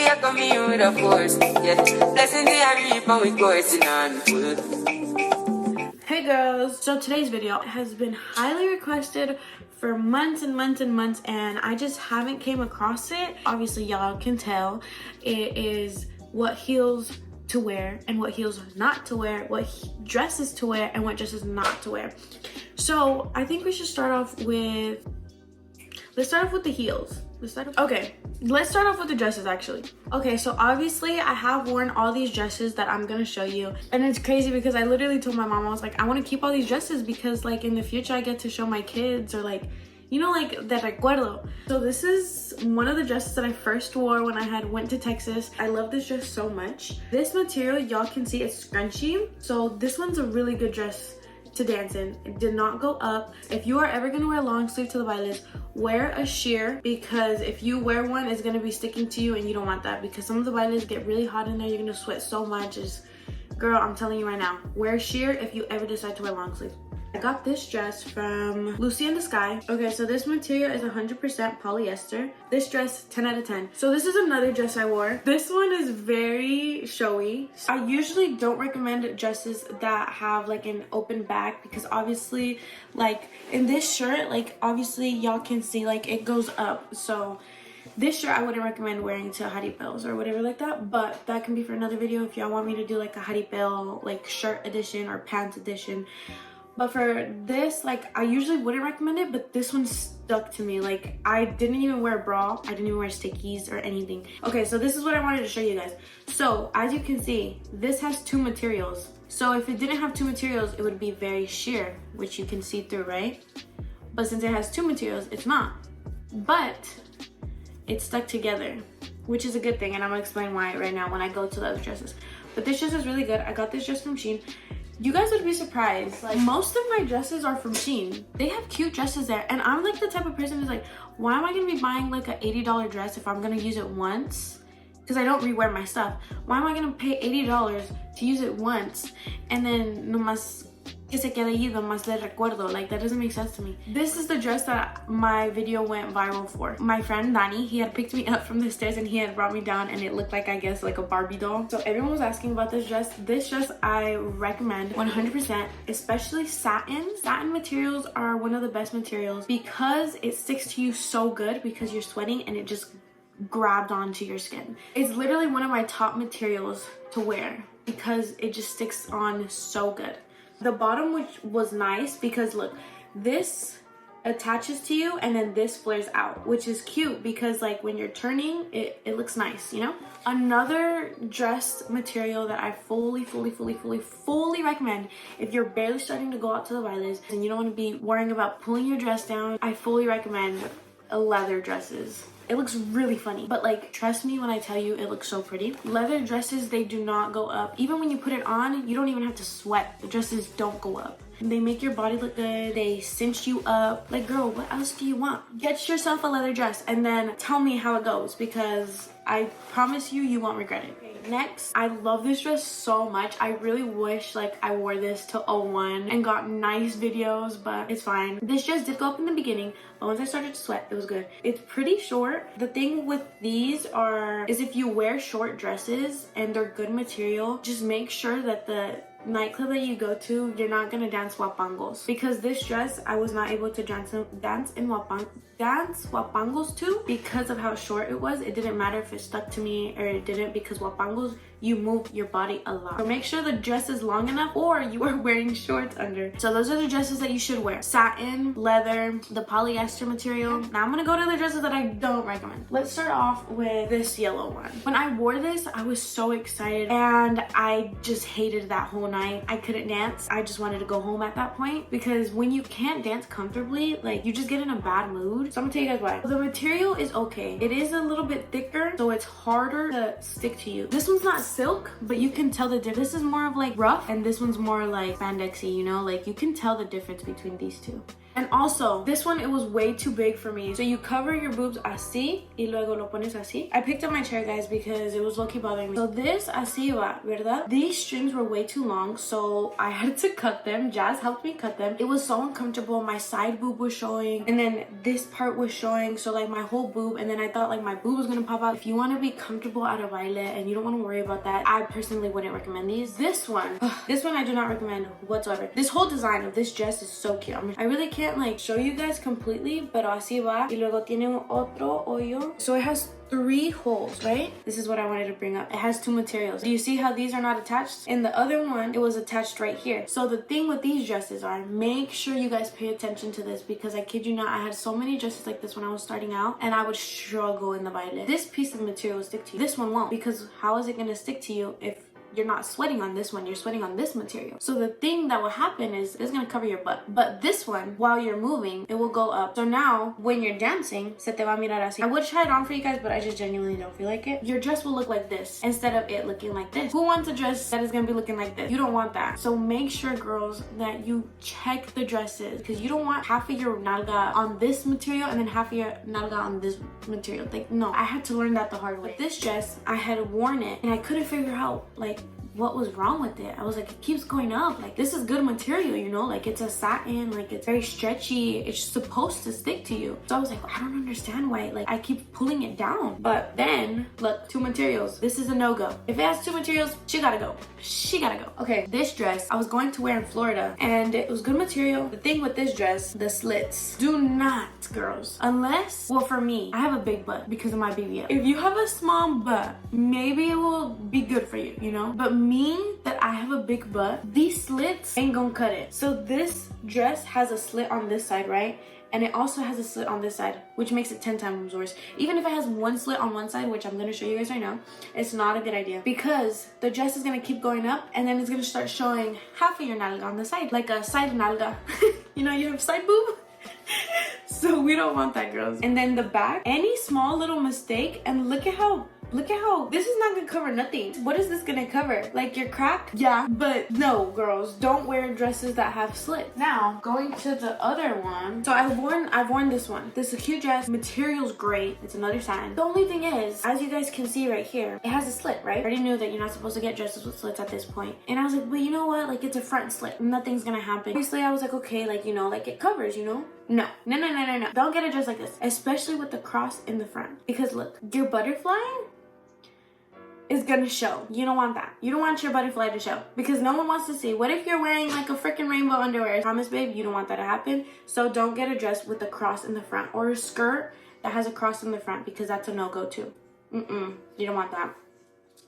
you're coming with a force. Yeah, blessings I reap and we coursing on full. Hey girls, so today's video has been highly requested for months and months and months, and I just haven't came across it. Obviously y'all can tell it is what heels to wear and what heels not to wear, what dresses to wear and what dresses not to wear. So I think we should start off with, let's start off with the heels. Let's start off with the dresses actually. Okay, so obviously I have worn all these dresses that I'm gonna show you, and it's crazy because I literally told my mom, I was like, I want to keep all these dresses because like in the future I get to show my kids, or like, you know, like the recuerdo. So this is one of the dresses that I first wore when I went to Texas. I love this dress so much. This material, y'all can see it's scrunchy, so this one's a really good dress to dance in. It did not go up. If you are ever gonna wear a long sleeve to the bailes, wear a sheer, because if you wear one, it's gonna be sticking to you and you don't want that, because some of the bailes get really hot in there. You're gonna sweat so much. Girl, I'm telling you right now, wear a sheer if you ever decide to wear long sleeve. I got this dress from Lucy in the Sky. Okay, so this material is 100% polyester. This dress, 10 out of 10. So this is another dress I wore. This one is very showy. I usually don't recommend dresses that have like an open back, because obviously like in this shirt, like obviously y'all can see like it goes up. So this shirt I wouldn't recommend wearing to jaripels or whatever like that, but that can be for another video if y'all want me to do like a jaripel like shirt edition or pants edition. But for this, like, I usually wouldn't recommend it, but this one stuck to me. Like, I didn't even wear a bra. I didn't even wear stickies or anything. Okay, so this is what I wanted to show you guys. So, as you can see, this has two materials. So, if it didn't have two materials, it would be very sheer, which you can see through, right? But since it has two materials, it's not. But it's stuck together, which is a good thing, and I'm gonna explain why right now when I go to the other dresses. But this dress is really good. I got this dress from Shein. You guys would be surprised, like most of my dresses are from Shein. They have cute dresses there, and I'm like the type of person who's like, why am I gonna be buying like an $80 dress if I'm gonna use it once? Because I don't rewear my stuff. Why am I gonna pay $80 to use it once and then nomás que se quede ahí, nomás de recuerdo? Like, that doesn't make sense to me. This is the dress that my video went viral for. My friend Danny, he had picked me up from the stairs and he had brought me down, and it looked like, I guess, like a Barbie doll. So everyone was asking about this dress. This dress I recommend 100%, especially satin. Satin materials are one of the best materials because it sticks to you so good because you're sweating and it just grabbed onto your skin. It's literally one of my top materials to wear because it just sticks on so good. The bottom, which was nice because look, this attaches to you and then this flares out, which is cute because like when you're turning, it looks nice, you know? Another dress material that I fully recommend if you're barely starting to go out to the bailes and you don't want to be worrying about pulling your dress down, I fully recommend leather dresses. It looks really funny, but like, trust me when I tell you it looks so pretty. Leather dresses, they do not go up. Even when you put it on, you don't even have to sweat. The dresses don't go up. They make your body look good. They cinch you up. Like, girl, what else do you want? Get yourself a leather dress and then tell me how it goes, because I promise you, you won't regret it. Next, I love this dress so much. I really wish like I wore this to 01 and got nice videos, but it's fine. This dress did go up in the beginning, but once I started to sweat, it was good. It's pretty short. The thing with these is if you wear short dresses and they're good material, just make sure that the nightclub that you go to, you're not gonna dance wapangos, because this dress I was not able to dance in wapangos too because of how short it was. It didn't matter if it stuck to me or it didn't, because wapangos, you move your body a lot. So make sure the dress is long enough or you are wearing shorts under. So those are the dresses that you should wear: satin, leather, the polyester material. Now I'm gonna go to the dresses that I don't recommend. Let's start off with this yellow one. When I wore this, I was so excited and I just hated that whole night. I couldn't dance. I just wanted to go home at that point, because when you can't dance comfortably, like, you just get in a bad mood. So I'm gonna tell you guys why. The material is okay. It is a little bit thicker, so it's harder to stick to you. This one's not silk, but you can tell the difference. This is more of like rough and this one's more like spandexy, you know? Like, you can tell the difference between these two. And also, this one, it was way too big for me. So you cover your boobs así y luego lo pones así. I picked up my chair, guys, because it was low-key bothering me. So this así va, ¿verdad? These strings were way too long, so I had to cut them. Jazz helped me cut them. It was so uncomfortable. My side boob was showing, and then this part was showing, so like my whole boob, and then I thought like my boob was gonna pop out. If you want to be comfortable at a baile and you don't want to worry about that, I personally wouldn't recommend these. This one I do not recommend whatsoever. This whole design of this dress is so cute. I really can't like show you guys completely, pero así va. Y luego tiene otro hoyo. So it has 3 holes, right? This is what I wanted to bring up. It has 2 materials. Do you see how these are not attached? In the other one, it was attached right here. So the thing with these dresses are, make sure you guys pay attention to this, because I kid you not, I had so many dresses like this when I was starting out, and I would struggle in the baile. This piece of material will stick to you. This one won't, because how is it going to stick to you if you're not sweating on this one, you're sweating on this material? So the thing that will happen is it's gonna cover your butt. But this one, while you're moving, it will go up. So now when you're dancing, se te va a mirar así. I would try it on for you guys, but I just genuinely don't feel like it. Your dress will look like this instead of it looking like this. Who wants a dress that is gonna be looking like this? You don't want that. So make sure, girls, that you check the dresses, because you don't want half of your nalga on this material and then half of your nalga on this material. Like, no, I had to learn that the hard way. With this dress, I had worn it and I couldn't figure out like what was wrong with it. I was like, it keeps going up. Like, this is good material, you know? Like, it's a satin, like, it's very stretchy. It's supposed to stick to you. So I was like, I don't understand why, like, I keep pulling it down. But then, look, 2 materials. This is a no-go. If it has 2 materials, she gotta go. She gotta go. Okay, this dress, I was going to wear in Florida, and it was good material. The thing with this dress, the slits. Do not, girls, unless, well, for me, I have a big butt because of my BBL. If you have a small butt, maybe it will be good for you, you know? But me, that I have a big butt, these slits ain't gonna cut it. So this dress has a slit on this side, right? And it also has a slit on this side, which makes it 10 times worse. Even if it has 1 slit on one side, which I'm gonna show you guys right now, it's not a good idea, because the dress is gonna keep going up, and then it's gonna start showing half of your nalga on the side, like a side nalga. You know, you have side boob. So we don't want that, girls. And then the back, any small little mistake, and look at how this is not gonna cover nothing. What is this gonna cover? Like your crack? Yeah, but no, girls, don't wear dresses that have slits. Now, going to the other one. So I've worn this one. This is a cute dress. Material's great. It's another satin. The only thing is, as you guys can see right here, it has a slit, right? I already knew that you're not supposed to get dresses with slits at this point. And I was like, but you know what? Like, it's a front slit. Nothing's gonna happen. Obviously, I was like, okay, like, you know, like it covers, you know? No. Don't get a dress like this, especially with the cross in the front. Because look, your butterfly is gonna show. You don't want that. You don't want your butterfly to show, because no one wants to see. What if you're wearing like a freaking rainbow underwear? Promise, babe, you don't want that to happen. So don't get a dress with a cross in the front, or a skirt that has a cross in the front, because that's a no-go too. You don't want that.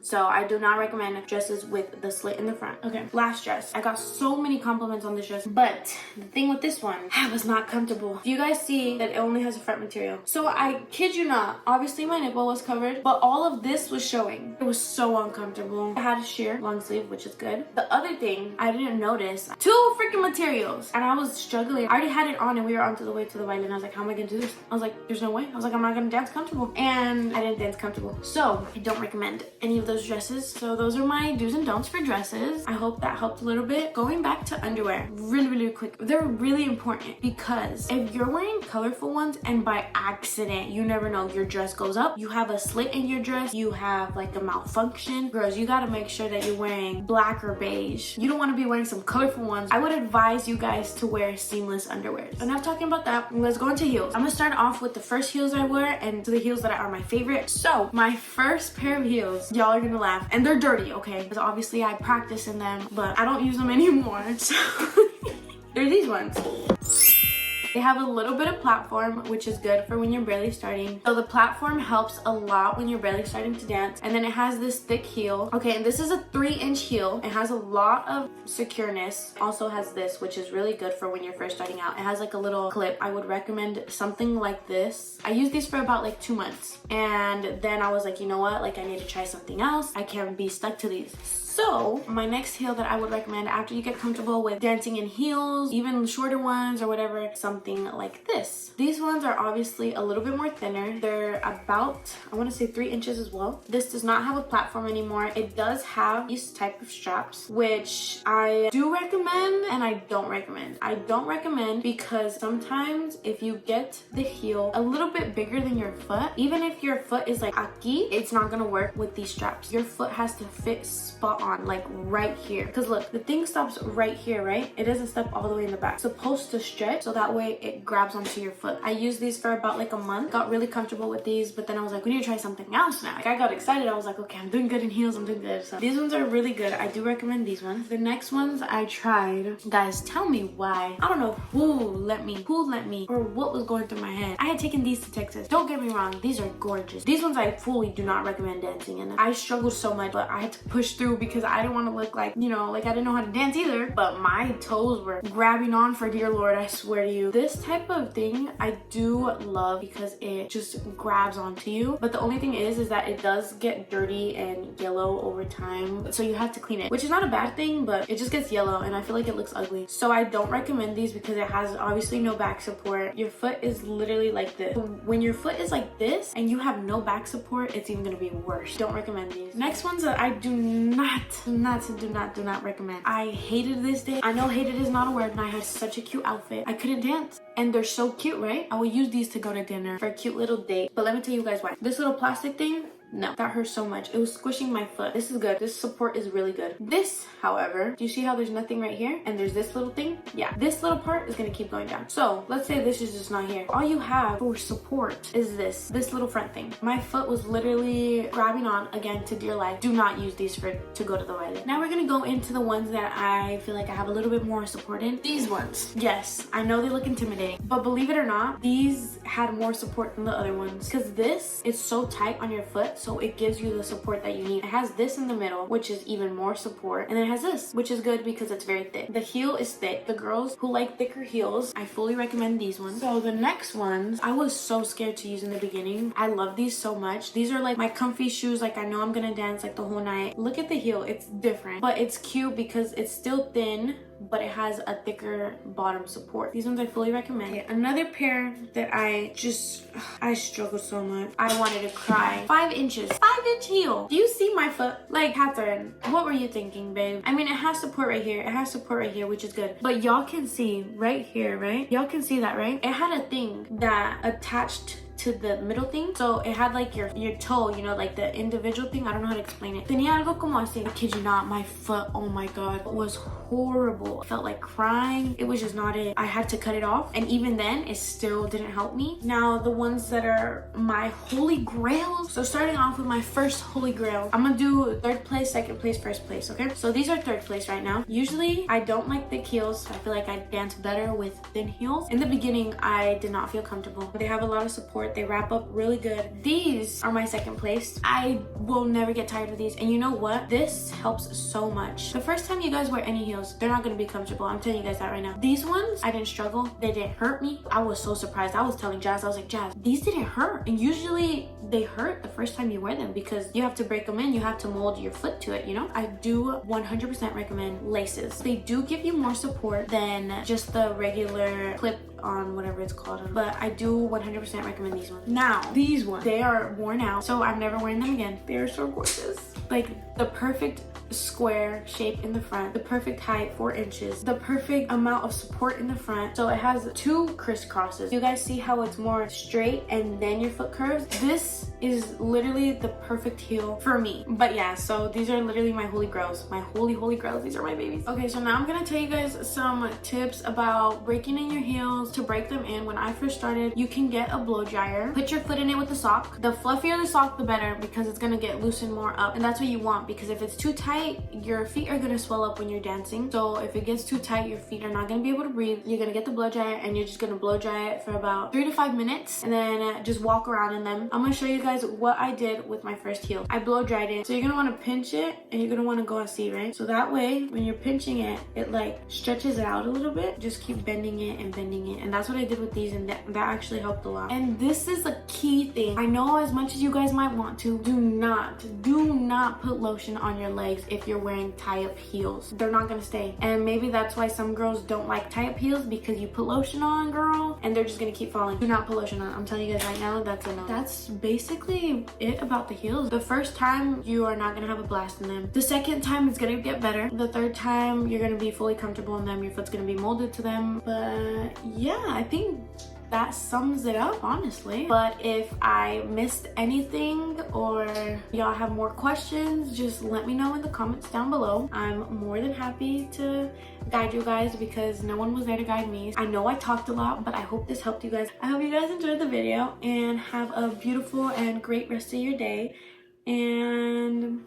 So I do not recommend dresses with the slit in the front. Okay, last dress. I got so many compliments on this dress, but the thing with this one, I was not comfortable. You guys see that it only has a front material. So I kid you not, obviously my nipple was covered, but all of this was showing. It was so uncomfortable. I had a sheer long sleeve, which is good. The other thing I didn't notice, 2 freaking materials, and I was struggling. I already had it on, and we were on to the way to the baile, and I was like, how am I gonna do this? I was like, there's no way. I was like, I'm not gonna dance comfortable, and I didn't dance comfortable. So I don't recommend any of those dresses. So those are my do's and don'ts for dresses. I hope that helped a little bit. Going back to underwear, really quick, they're really important, because if you're wearing colorful ones and by accident, you never know, your dress goes up, you have a slit in your dress, you have like a malfunction, girls, you gotta make sure that you're wearing black or beige. You don't want to be wearing some colorful ones. I would advise you guys to wear seamless underwear. Enough talking about that. Let's go into heels. I'm gonna start off with the first heels I wear, and to the heels that are my favorite. So my first pair of heels, y'all are gonna laugh, and they're dirty, okay? Because obviously I practice in them, but I don't use them anymore. So they're these ones. They have a little bit of platform, which is good for when you're barely starting. So the platform helps a lot when you're barely starting to dance. And then it has this thick heel. Okay, and this is a 3-inch heel. It has a lot of secureness. Also has this, which is really good for when you're first starting out. It has like a little clip. I would recommend something like this. I used these for about like 2 months. And then I was like, you know what? Like, I need to try something else. I can't be stuck to these. So my next heel that I would recommend after you get comfortable with dancing in heels, even shorter ones or whatever, something something like this. These ones are obviously a little bit more thinner. They're about, I want to say 3 inches as well. This does not have a platform anymore. It does have these type of straps, which I do recommend and I don't recommend. I don't recommend because sometimes if you get the heel a little bit bigger than your foot, even if your foot is like aquí, it's not gonna work with these straps. Your foot has to fit spot on, like right here. Because look, the thing stops right here, right? It doesn't stop all the way in the back. It's supposed to stretch so that way it grabs onto your foot. I used these for about like a month, got really comfortable with these, but then I was like, we need to try something else now. Like I got excited. I was like, okay, I'm doing good in heels, I'm doing good. So these ones are really good. I do recommend these ones. The next ones I tried, guys, tell me why. I don't know who let me, or what was going through my head. I had taken these to Texas. Don't get me wrong, these are gorgeous. These ones I fully do not recommend dancing in. I struggled so much, but I had to push through because I didn't want to look like, you know, like I didn't know how to dance either. But my toes were grabbing on for dear Lord, I swear to you. This type of thing I do love because it just grabs onto you. But the only thing is that it does get dirty and yellow over time. So you have to clean it, which is not a bad thing, but it just gets yellow and I feel like it looks ugly. So I don't recommend these because it has obviously no back support. Your foot is literally like this. When your foot is like this and you have no back support, it's even gonna be worse. Don't recommend these. Next ones that I do not recommend. I hated this day. I know hated is not a word, and I had such a cute outfit. I couldn't dance. And they're so cute, right? I would use these to go to dinner for a cute little date. But let me tell you guys why. This little plastic thing, no, that hurt so much. It was squishing my foot. This is good. This support is really good. This, however, do you see how there's nothing right here? And there's this little thing? Yeah, this little part is gonna keep going down. So let's say this is just not here. All you have for support is this little front thing. My foot was literally grabbing on again to dear life. Do not use these to go to the toilet. Now we're gonna go into the ones that I feel like I have a little bit more support in. These ones. Yes, I know they look intimidating, but believe it or not, these had more support than the other ones because this is so tight on your foot. So it gives you the support that you need. It has this in the middle, which is even more support. And then it has this, which is good because it's very thick. The heel is thick. The girls who like thicker heels, I fully recommend these ones. So the next ones, I was so scared to use in the beginning. I love these so much. These are like my comfy shoes. Like I know I'm gonna dance like the whole night. Look at the heel. It's different, but it's cute because it's still thin, but it has a thicker bottom support. These ones I fully recommend. Okay, another pair that I struggled so much. I wanted to cry. 5 inches. 5-inch heel. Do you see my foot? Like, Catherine, what were you thinking, babe? I mean, it has support right here. It has support right here, which is good. But y'all can see right here, right? Y'all can see that, right? It had a thing that attached to the middle thing, so it had like your toe, you know, like the individual thing. I don't know how to explain it. Tenía algo como así. I kid you not, my foot, oh my god, was horrible. I felt like crying. It was just not it. I had to cut it off, and even then it still didn't help me. Now the ones that are my holy grails. So starting off with my first holy grail, I'm gonna do 3rd place, 2nd place, 1st place. Okay, so these are 3rd place right now. Usually I don't like thick heels. I feel like I dance better with thin heels. In the beginning I did not feel comfortable. They have a lot of support. They wrap up really good. These are my 2nd place. I will never get tired of these. And you know what? This helps so much. The first time you guys wear any heels, they're not going to be comfortable. I'm telling you guys that right now. These ones, I didn't struggle. They didn't hurt me. I was so surprised. I was telling Jazz, I was like, Jazz, these didn't hurt. And usually they hurt the first time you wear them because you have to break them in. You have to mold your foot to it, you know? I do 100% recommend laces. They do give you more support than just the regular clip on whatever it's called, but I do 100% recommend these ones. Now these ones, they are worn out, so I'm never wearing them again. They are so gorgeous. Like the perfect square shape in the front, the perfect height, 4 inches, the perfect amount of support in the front. So it has 2 crisscrosses. You guys see how it's more straight and then your foot curves? This is literally the perfect heel for me. But yeah, so these are literally my holy grails. My holy grails. These are my babies. Okay, so now I'm gonna tell you guys some tips about breaking in your heels. To break them in, when I first started, you can get a blow dryer. Put your foot in it with a sock. The fluffier the sock, the better, because it's gonna get loosened more up, and that's what you want, because if it's too tight, your feet are gonna swell up when you're dancing. So if it gets too tight, your feet are not gonna be able to breathe. You're gonna get the blow dryer and you're just gonna blow dry it for about 3 to 5 minutes, and then just walk around in them. I'm gonna show you guys what I did with my first heel. I blow dried it. So you're gonna want to pinch it and you're gonna want to go así, right? So that way when you're pinching it, it like stretches it out a little bit. Just keep bending it and bending it. And that's what I did with these, and that actually helped a lot. And this is a key thing. I know as much as you guys might want to, do not not put lotion on your legs if you're wearing tie-up heels. They're not gonna stay. And maybe that's why some girls don't like tie-up heels, because you put lotion on, girl, and they're just gonna keep falling. Do not put lotion on. I'm telling you guys right now, that's a no. That's basically it about the heels. The first time, you are not gonna have a blast in them. The second time, it's gonna get better. The third time, you're gonna be fully comfortable in them. Your foot's gonna be molded to them. But yeah, I think that sums it up, honestly. But if I missed anything or y'all have more questions, just let me know in the comments down below. I'm more than happy to guide you guys because no one was there to guide me. I know I talked a lot, but I hope this helped you guys. I hope you guys enjoyed the video and have a beautiful and great rest of your day. And